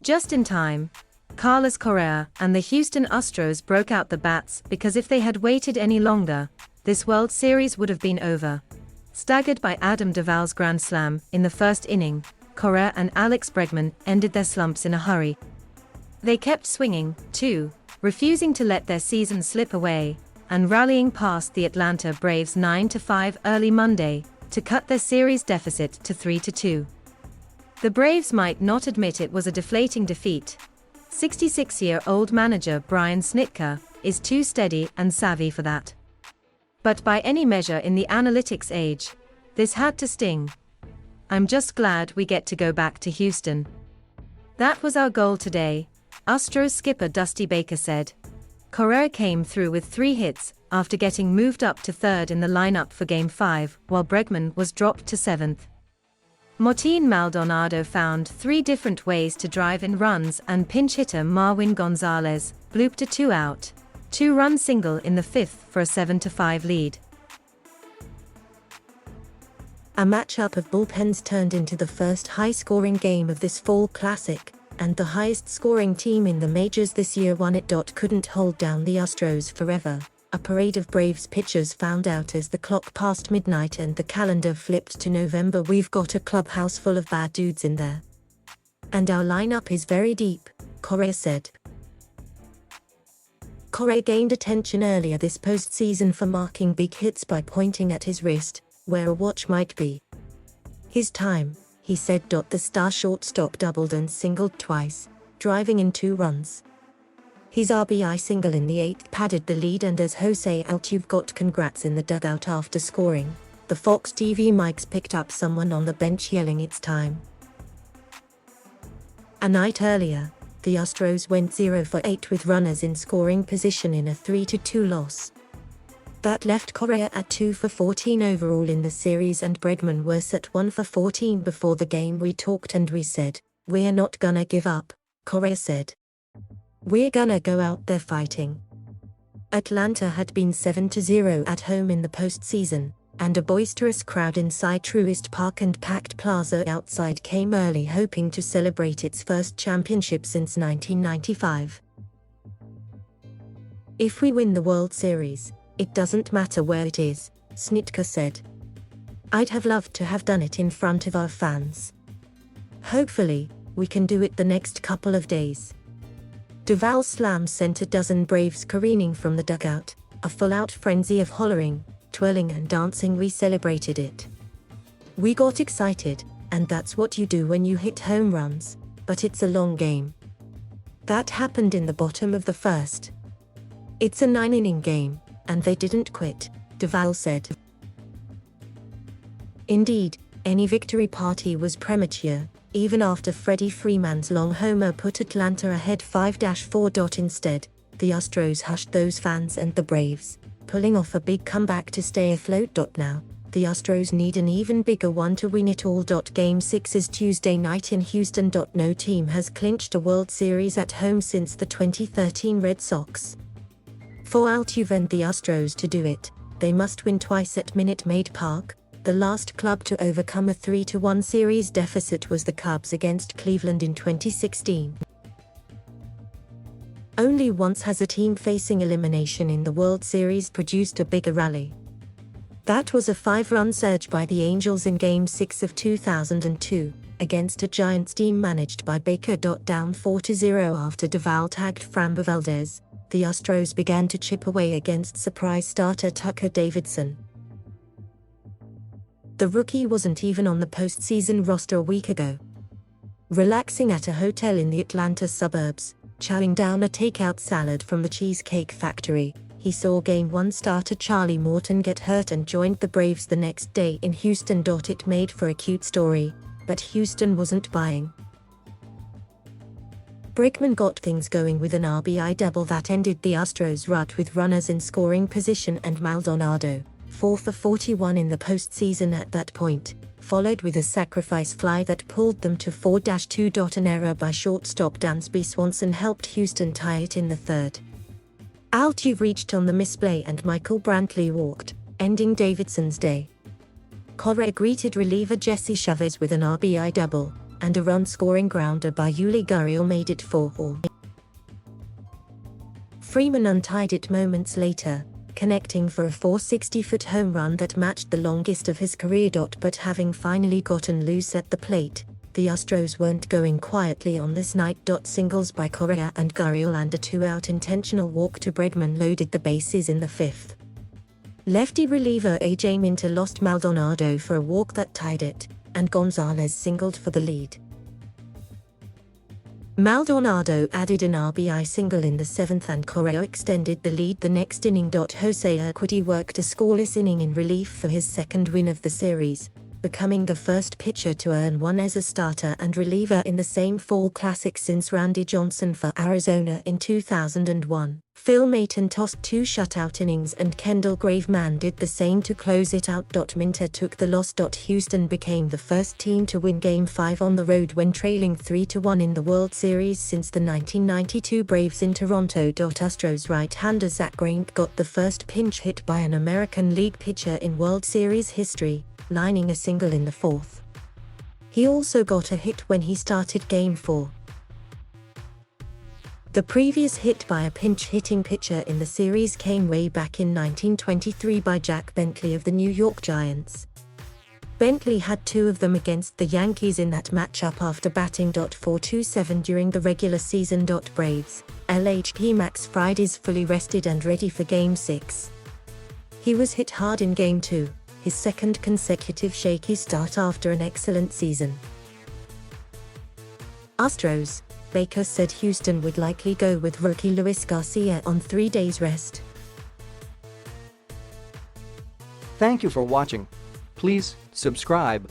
Just in time, Carlos Correa and the Houston Astros broke out the bats because if they had waited any longer, this World Series would have been over. Staggered by Adam Duvall's grand slam in the first inning, Correa and Alex Bregman ended their slumps in a hurry. They kept swinging, too, refusing to let their season slip away, and rallying past the Atlanta Braves 9-5 early Monday to cut their series deficit to 3-2. The Braves might not admit it was a deflating defeat. 66-year-old manager Brian Snitker is too steady and savvy for that. But by any measure in the analytics age, this had to sting. I'm just glad we get to go back to Houston. That was our goal today, Astros skipper Dusty Baker said. Correa came through with 3 hits after getting moved up to third in the lineup for Game 5, while Bregman was dropped to 7th. Martin Maldonado found 3 different ways to drive in runs, and pinch hitter Marwin Gonzalez blooped a 2-out, 2-run single in the 5th for a 7-5 lead. A matchup of bullpens turned into the first high-scoring game of this fall classic, and the highest-scoring team in the majors this year won it. Couldn't hold down the Astros forever. A parade of Braves pitchers found out as the clock passed midnight and the calendar flipped to November. We've got a clubhouse full of bad dudes in there. And our lineup is very deep, Correa said. Correa gained attention earlier this postseason for marking big hits by pointing at his wrist, where a watch might be. His time, he said. The star shortstop doubled and singled twice, driving in 2 runs. His RBI single in the 8th padded the lead, and as Jose Altuve got congrats in the dugout after scoring, the Fox TV mics picked up someone on the bench yelling it's time. A night earlier, the Astros went 0 for 8 with runners in scoring position in a 3-2 loss. That left Correa at 2 for 14 overall in the series, and Bregman was at 1 for 14 before the game. We talked and we said, "We're not gonna give up," Correa said. "We're gonna go out there fighting." Atlanta had been 7-0 at home in the postseason, and a boisterous crowd inside Truist Park and packed plaza outside came early, hoping to celebrate its first championship since 1995. "If we win the World Series, it doesn't matter where it is," Snitker said. "I'd have loved to have done it in front of our fans. Hopefully, we can do it the next couple of days." Duvall's slam sent a dozen Braves careening from the dugout, a full-out frenzy of hollering, twirling and dancing. "We celebrated it. We got excited, and that's what you do when you hit home runs, but it's a long game. That happened in the bottom of the first. It's a 9-inning game, and they didn't quit," Duvall said. Indeed, any victory party was premature, even after Freddie Freeman's long homer put Atlanta ahead 5-4. Instead, the Astros hushed those fans and the Braves, pulling off a big comeback to stay afloat. Now, the Astros need an even bigger one to win it all. Game 6 is Tuesday night in Houston. No team has clinched a World Series at home since the 2013 Red Sox. For Altuve and the Astros to do it, they must win twice at Minute Maid Park. The last club to overcome a 3-1 series deficit was the Cubs against Cleveland in 2016. Only once has a team facing elimination in the World Series produced a bigger rally. That was a 5-run surge by the Angels in Game 6 of 2002, against a Giants team managed by Baker. Down 4-0 after Duvall tagged Framber Valdez, the Astros began to chip away against surprise starter Tucker Davidson. The rookie wasn't even on the postseason roster a week ago. Relaxing at a hotel in the Atlanta suburbs, chowing down a takeout salad from the Cheesecake Factory, he saw Game 1 starter Charlie Morton get hurt and joined the Braves the next day in Houston. It made for a cute story, but Houston wasn't buying. Bregman got things going with an RBI double that ended the Astros' rut with runners in scoring position, and Maldonado, 4 for 41 in the postseason at that point, followed with a sacrifice fly that pulled them to 4-2. An error by shortstop Dansby Swanson helped Houston tie it in the 3rd. Altuve reached on the misplay and Michael Brantley walked, ending Davidson's day. Correa greeted reliever Jesse Chavez with an RBI double, and a run-scoring grounder by Yuli Gurriel made it 4-all. Freeman untied it moments later, connecting for a 460-foot home run that matched the longest of his career. But having finally gotten loose at the plate, the Astros weren't going quietly on this night. Singles by Correa and Gurriel and a 2-out intentional walk to Bregman loaded the bases in the fifth. Lefty reliever A.J. Minter lost Maldonado for a walk that tied it, and Gonzalez singled for the lead. Maldonado added an RBI single in the seventh and Correa extended the lead the next inning. Jose Urquidy worked a scoreless inning in relief for his second win of the series, becoming the first pitcher to earn one as a starter and reliever in the same fall classic since Randy Johnson for Arizona in 2001. Phil Maton tossed 2 shutout innings and Kendall Graveman did the same to close it out. Minter took the loss. Houston became the first team to win Game 5 on the road when trailing 3-1 in the World Series since the 1992 Braves in Toronto. Astros right-hander Zach Greinke got the first pinch hit by an American League pitcher in World Series history, lining a single in the fourth. He also got a hit when he started Game 4. The previous hit by a pinch-hitting pitcher in the series came way back in 1923 by Jack Bentley of the New York Giants. Bentley had 2 of them against the Yankees in that matchup after batting .427 during the regular season. Braves, LHP Max Friday's fully rested and ready for Game 6. He was hit hard in Game 2, his second consecutive shaky start after an excellent season. Astros, Baker said Houston would likely go with rookie Luis Garcia on 3 days rest. Thank you for watching. Please subscribe.